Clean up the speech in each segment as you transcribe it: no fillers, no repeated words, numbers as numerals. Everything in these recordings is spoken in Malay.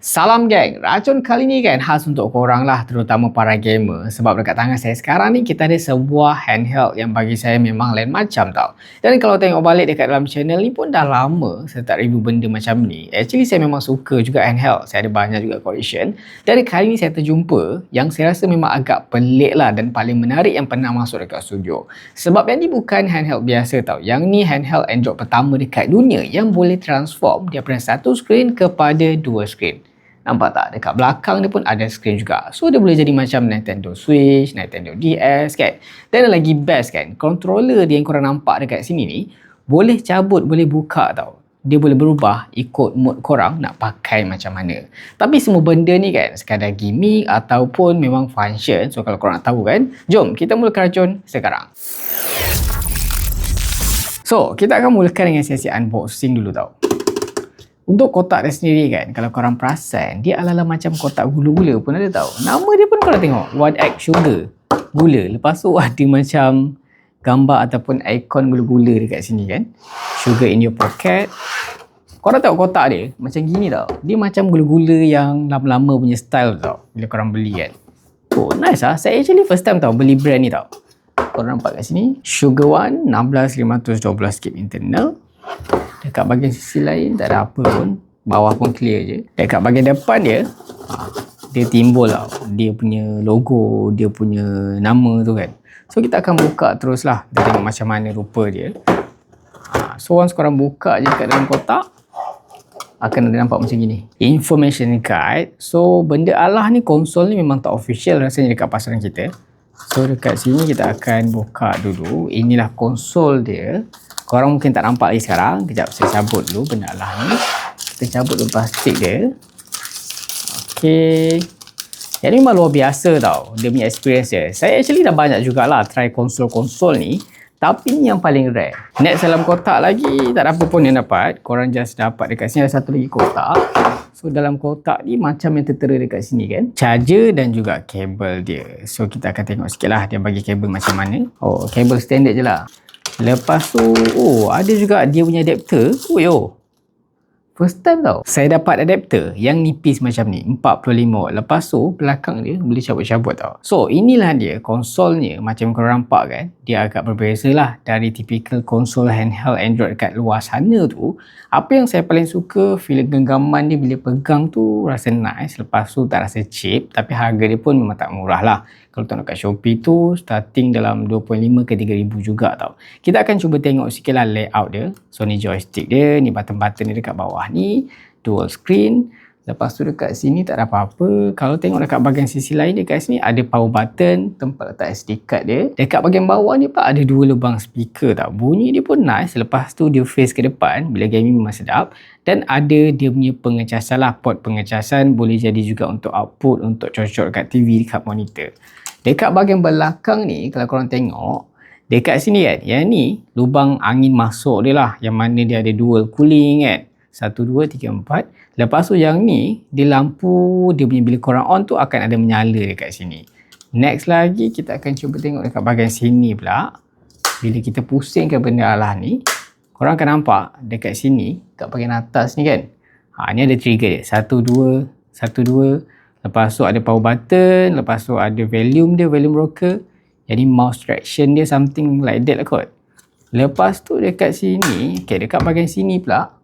Salam geng, racun kali ni kan khas untuk korang lah, terutama para gamer. Sebab dekat tangan saya sekarang ni kita ada sebuah handheld yang bagi saya memang lain macam tau. Dan kalau tengok balik dekat dalam channel ni pun dah lama saya tak review benda macam ni. Actually saya memang suka juga handheld, saya ada banyak juga collection. Dari kali ni saya terjumpa yang saya rasa memang agak pelik lah dan paling menarik yang pernah masuk dekat studio. Sebab yang ni bukan handheld biasa tau. Yang ni handheld Android pertama dekat dunia yang boleh transform daripada satu skrin kepada dua skrin. Nampak tak? Dekat belakang dia pun ada screen juga. So dia boleh jadi macam Nintendo Switch, Nintendo DS kan. Dan yang lagi best kan, controller dia yang korang nampak dekat sini ni boleh cabut, boleh buka tau. Dia boleh berubah ikut mood korang nak pakai macam mana. Tapi semua benda ni kan sekadar gimmick ataupun memang function. So kalau korang nak tahu kan, jom kita mulakan racun sekarang. So kita akan mulakan dengan sesi unboxing dulu tau. Untuk kotak dia sendiri kan, kalau korang perasan, dia ala-ala macam kotak gula-gula pun ada tau. Nama dia pun korang tengok, 1X Sugar, gula. Lepas tu ada macam gambar ataupun ikon gula-gula dekat sini kan. Sugar in your pocket. Korang tengok kotak dia, macam gini tau. Dia macam gula-gula yang lama-lama punya style tau, bila korang beli kan. Oh nice lah, saya actually first time tau beli brand ni tau. Korang nampak kat sini, Sugar One 16512 GB internal. Dekat bahagian sisi lain tak ada apa pun, bawah pun clear je. Dekat bahagian depan dia, dia timbul tau, dia punya logo, dia punya nama tu kan. So kita akan buka terus lah, kita tengok macam mana rupa dia. So once korang buka je kat dalam kotak, akan ada nampak macam gini, information guide. So benda alah ni, konsol ni memang tak official rasanya dekat pasaran kita. So dekat sini kita akan buka dulu. Inilah konsol dia. Korang mungkin tak nampak lagi sekarang. Kejap saya cabut dulu benda lah ni. Kita cabut dulu plastik dia. Okey. Yang ni memang luar biasa tau, dia punya experience dia. Saya actually dah banyak jugalah try konsol-konsol ni. Tapi ni yang paling rare. Next dalam kotak lagi, tak ada apa pun yang dapat. Korang just dapat dekat sini ada satu lagi kotak. So dalam kotak ni macam yang tertera dekat sini kan, charger dan juga kabel dia. So kita akan tengok sikit lah dia bagi kabel macam mana. Oh, kabel standard je lah. Lepas tu, oh ada juga dia punya adapter. Oh, first time tau saya dapat adapter yang nipis macam ni, 45 watt. Lepas tu belakang dia boleh cabut-cabut tau. So inilah dia konsolnya, macam korang nampak kan. Dia agak berbeza lah dari typical konsol handheld Android kat luar sana tu. Apa yang saya paling suka, feel genggaman dia bila pegang tu rasa nice. Lepas tu tak rasa cheap, tapi harga dia pun memang tak murah lah. Kalau tengok kat Shopee tu starting dalam 2.5 ke 3,000 juga tau. Kita akan cuba tengok sikit lah layout dia. So ni joystick dia, ni button-button dia dekat bawah ni, dual screen. Lepas tu dekat sini tak ada apa-apa. Kalau tengok dekat bahagian sisi lain dekat sini ada power button, tempat letak SD card dia. Dekat bahagian bawah ni pun ada dua lubang speaker tau. Bunyi dia pun nice. Lepas tu dia face ke depan bila gaming memang sedap. Dan ada dia punya pengecasan lah, port pengecasan. Boleh jadi juga untuk output, untuk cocok kat TV, dekat monitor. Dekat bahagian belakang ni kalau korang tengok, dekat sini kan, yang ni lubang angin masuk dia lah, yang mana dia ada dual cooling kan. 1, 2, 3, 4. Lepas tu yang ni, dia lampu, dia punya bila korang on tu akan ada menyala dekat sini. Next lagi, kita akan cuba tengok dekat bahagian sini pula. Bila kita pusingkan benda alah ni, korang akan nampak dekat sini, kat bahagian atas ni kan. Ni ada trigger dia. 1, 2, 1, 2. Lepas tu ada power button. Lepas tu ada volume dia, volume rocker. Jadi mouse traction dia something like that lah kot. Lepas tu dekat sini, okay, dekat bahagian sini pula,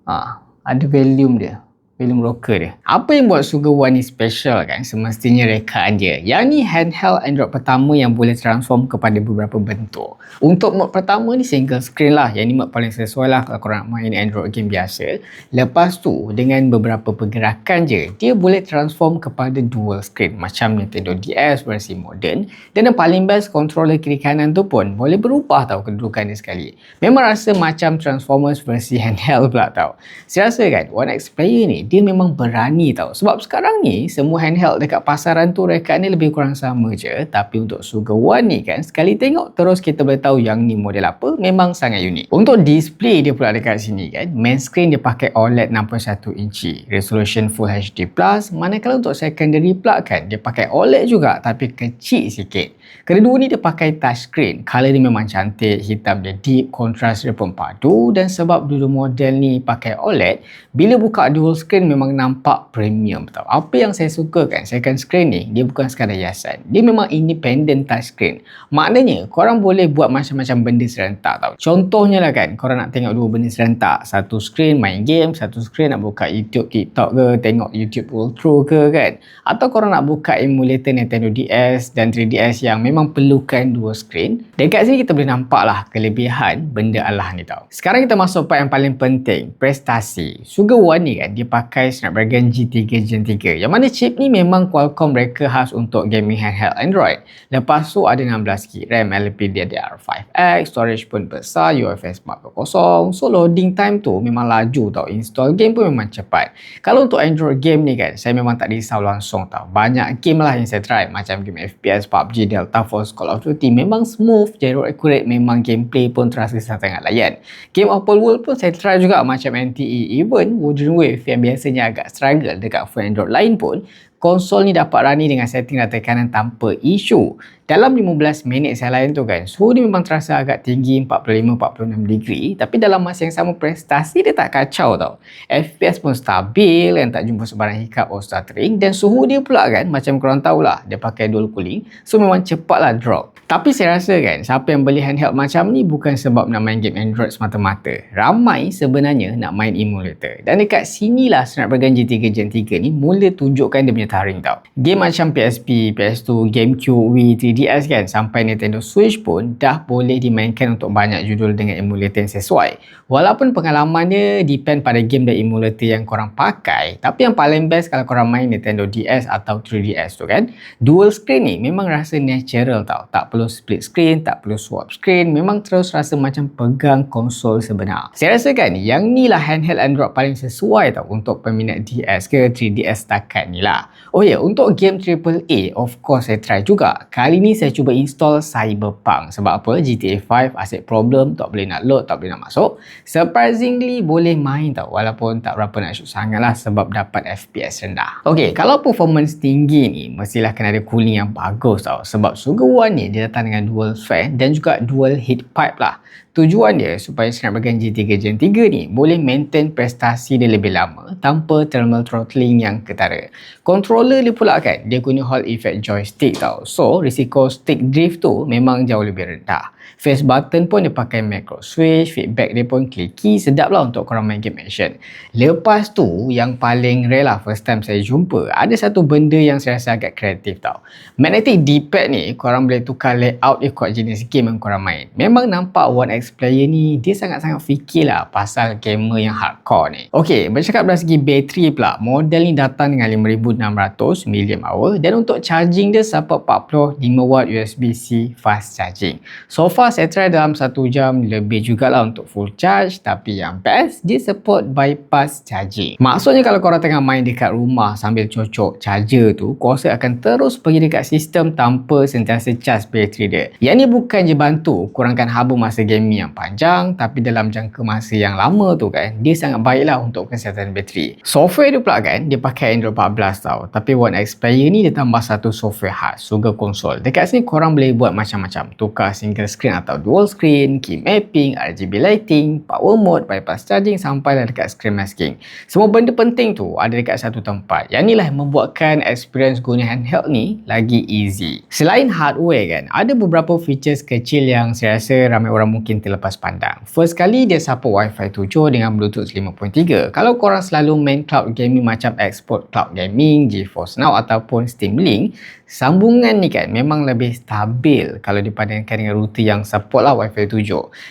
ada volume dia, volume rocker dia. Apa yang buat Sugar One ni special kan? Semestinya rekaan dia. Yang ni handheld Android pertama yang boleh transform kepada beberapa bentuk. Untuk mode pertama ni single screen lah. Yang ni mode paling sesuai lah kalau korang nak main Android game biasa. Lepas tu dengan beberapa pergerakan je, dia boleh transform kepada dual screen macam Nintendo DS versi modern. Dan yang paling best, controller kiri kanan tu pun boleh berubah tau kedudukan dia sekali. Memang rasa macam Transformers versi handheld pula tau. Saya rasa kan 1X player ni dia memang berani tau. Sebab sekarang ni semua handheld dekat pasaran tu rekaan ni lebih kurang sama je. Tapi untuk Sugar One ni kan, sekali tengok terus kita boleh tahu yang ni model apa, memang sangat unik. Untuk display dia pula dekat sini kan, main screen dia pakai OLED 61 inci, resolution Full HD+. Manakala untuk secondary pula kan, dia pakai OLED juga tapi kecil sikit. Kedua ni dia pakai touchscreen. Color dia memang cantik, hitam dia deep, kontras dia pun padu. Dan sebab dulu model ni pakai OLED, bila buka dual screen screen memang nampak premium tau. Apa yang saya suka kan, second screen ni dia bukan sekadar hiasan. Dia memang independent touch screen. Maknanya korang boleh buat macam-macam benda serentak tau. Contohnya lah kan, korang nak tengok dua benda serentak. Satu screen main game, satu screen nak buka YouTube, TikTok ke, tengok YouTube Ultra ke kan. Atau korang nak buka emulator Nintendo DS dan 3DS yang memang perlukan dua screen. Dekat sini kita boleh nampak lah kelebihan benda Allah ni tau. Sekarang kita masuk part yang paling penting, prestasi. Sugar One ni kan, dia pakai Snapdragon G3 Gen 3. Yang mana chip ni memang Qualcomm reka khas untuk gaming handheld Android. Lepas tu ada 16GB RAM, LPDDR5X, storage pun besar, UFS 4.0. So loading time tu memang laju tau. Install game pun memang cepat. Kalau untuk Android game ni kan, saya memang tak risau langsung tau. Banyak game lah yang saya try. Macam game FPS, PUBG, Delta Force, Call of Duty memang smooth, gyro accurate, memang gameplay pun terasa sangat layan. Game open world pun saya try juga macam NTE. Even Wooden Wave yang biasanya agak struggle dekat phone Android lain pun, konsol ni dapat running dengan setting dan tekanan tanpa isu. Dalam 15 minit saya layan tu kan, suhu dia memang terasa agak tinggi 45-46 degree, tapi dalam masa yang sama prestasi dia tak kacau tau. FPS pun stabil dan tak jumpa sebarang hiccup atau stuttering, dan suhu dia pula kan macam korang tahulah dia pakai dual cooling, so memang cepatlah drop. Tapi saya rasa kan, siapa yang beli handheld macam ni bukan sebab nak main game Android semata-mata. Ramai sebenarnya nak main emulator. Dan dekat sinilah Snapdragon G3 Gen 3 ni mula tunjukkan dia punya taring tau. Game macam PSP, PS2, GameCube, Wii, 3DS kan, sampai Nintendo Switch pun dah boleh dimainkan untuk banyak judul dengan emulator yang sesuai. Walaupun pengalamannya depend pada game dan emulator yang korang pakai, tapi yang paling best kalau korang main Nintendo DS atau 3DS tu kan, dual screen ni memang rasa natural tau. Tak perlu split screen, tak perlu swap screen, memang terus rasa macam pegang konsol sebenar. Saya rasa kan yang ni lah handheld Android paling sesuai tau untuk peminat DS ke 3DS setakat ni lah. Oh ya, untuk game AAA of course saya try juga. Kali ni saya cuba install Cyberpunk. Sebab apa? GTA 5 asyik problem, tak boleh nak load, tak boleh nak masuk. Surprisingly boleh main tau, walaupun tak berapa nak shoot sangat lah sebab dapat FPS rendah. Ok, kalau performance tinggi ni mestilah kena ada cooling yang bagus tau. Sebab Sugar One ni dia datang dengan dual fan dan juga dual heat pipe lah. Tujuan dia supaya Snapdragon G3 Gen 3 ni boleh maintain prestasi dia lebih lama tanpa thermal throttling yang ketara. Controller dia pula kan, dia guna Hall effect joystick tau. So, risiko stick drift tu memang jauh lebih rendah. Face button pun dia pakai macro switch, feedback dia pun clicky, sedap lah untuk korang main game action. Lepas tu, yang paling rare lah first time saya jumpa, ada satu benda yang saya rasa agak kreatif tau. Magnetic D-pad ni, korang boleh tukar layout ikut jenis game yang korang main. Memang nampak One X player ni, dia sangat-sangat fikir lah pasal gamer yang hardcore ni. Ok, bercakap dari segi bateri pula, model ni datang dengan 5600 mAh dan untuk charging dia support 45W USB-C fast charging. So far saya try dalam 1 jam lebih jugalah untuk full charge, tapi yang best dia support bypass charging. Maksudnya kalau korang tengah main dekat rumah sambil cocok charger tu, kuasa akan terus pergi dekat sistem tanpa sentiasa charge bateri dia. Yang ni bukan je bantu kurangkan haba masa gaming yang panjang, tapi dalam jangka masa yang lama tu kan, dia sangat baiklah untuk kesihatan bateri. Software dia pula kan, dia pakai Android 14 tau, tapi One X Player ni dia tambah satu software khas, Sugar Console. Dekat sini korang boleh buat macam-macam, tukar single screen atau dual screen, key mapping, RGB lighting, power mode, bypass charging sampailah dekat screen masking. Semua benda penting tu ada dekat satu tempat. Yang ni lah yang membuatkan experience guna handheld ni lagi easy. Selain hardware kan, ada beberapa features kecil yang saya rasa ramai orang mungkin terlepas pandang. First kali dia support Wi-Fi 7 dengan Bluetooth 5.3. Kalau korang selalu main cloud gaming macam Xbox Cloud Gaming, GeForce Now ataupun Steam Link, sambungan ni kan memang lebih stabil kalau dibandingkan dengan router yang support lah Wi-Fi 7.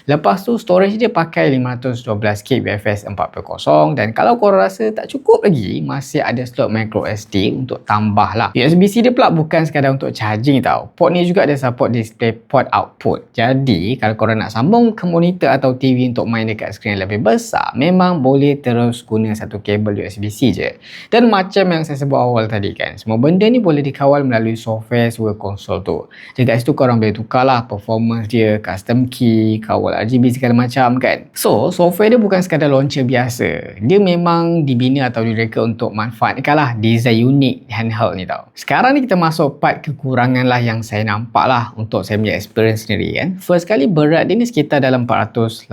Lepas tu storage dia pakai 512GB UFS 4.0 dan kalau korang rasa tak cukup lagi, masih ada slot micro SD untuk tambah lah. USB-C dia pula bukan sekadar untuk charging tau. Port ni juga ada support display port output. Jadi kalau korang nak sambung ke monitor atau TV untuk main dekat skrin lebih besar, memang boleh terus guna satu kabel USB-C je. Dan macam yang saya sebut awal tadi kan, semua benda ni boleh dikawal melalui software Sugar Console tu. Dekat situ korang boleh tukar lah performance dia, custom key, kawal RGB segala macam kan. So, software dia bukan sekadar launcher biasa. Dia memang dibina atau direka untuk manfaatkan lah design unik handheld ni tau. Sekarang ni kita masuk part kekurangan lah yang saya nampak lah untuk saya punya experience sendiri kan. First kali berat dia ni sekitar dalam 486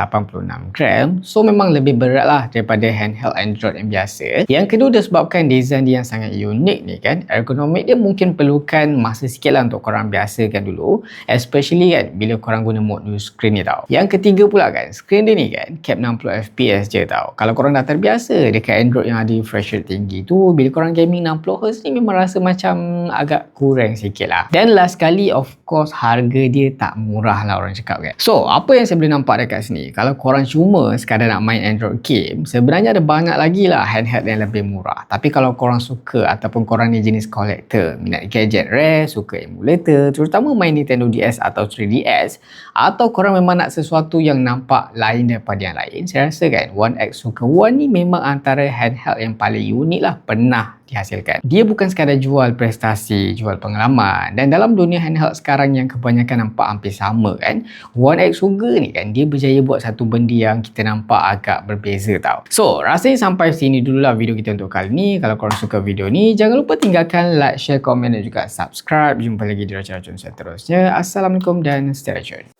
gram. So, memang lebih berat lah daripada handheld Android yang biasa. Yang kedua disebabkan design dia yang sangat unik ni kan. Ergonomik dia mungkin perlukan masa sikit lah untuk korang biasakan dulu, especially kan bila korang guna mode new screen ni tau. Yang ketiga pula kan, screen dia ni kan cap 60fps je tau. Kalau korang dah terbiasa dekat Android yang ada refresh rate tinggi tu, bila korang gaming 60Hz ni memang rasa macam agak kurang sikit lah. Dan last kali of course harga dia tak murah lah orang cakap kan. So apa yang saya boleh nampak dekat sini, kalau korang cuma sekadar nak main Android game, sebenarnya ada banyak lagi lah handheld yang lebih murah. Tapi kalau korang suka ataupun korang ni jenis collector, minat gadget rare, suka emulator, terutama main Nintendo DS atau 3DS, atau korang memang nak sesuatu yang nampak lain daripada yang lain, saya rasa kan One X Suka One ni memang antara handheld yang paling unik lah pernah dihasilkan. Dia bukan sekadar jual prestasi, jual pengalaman. Dan dalam dunia handheld sekarang yang kebanyakan nampak hampir sama kan, One X Suga ni kan dia berjaya buat satu benda yang kita nampak agak berbeza tau. So rasanya sampai sini dululah video kita untuk kali ni. Kalau korang suka video ni, jangan lupa tinggalkan like, share, komen dan juga subscribe. Jumpa lagi di racun-racun seterusnya. Assalamualaikum dan stay tune.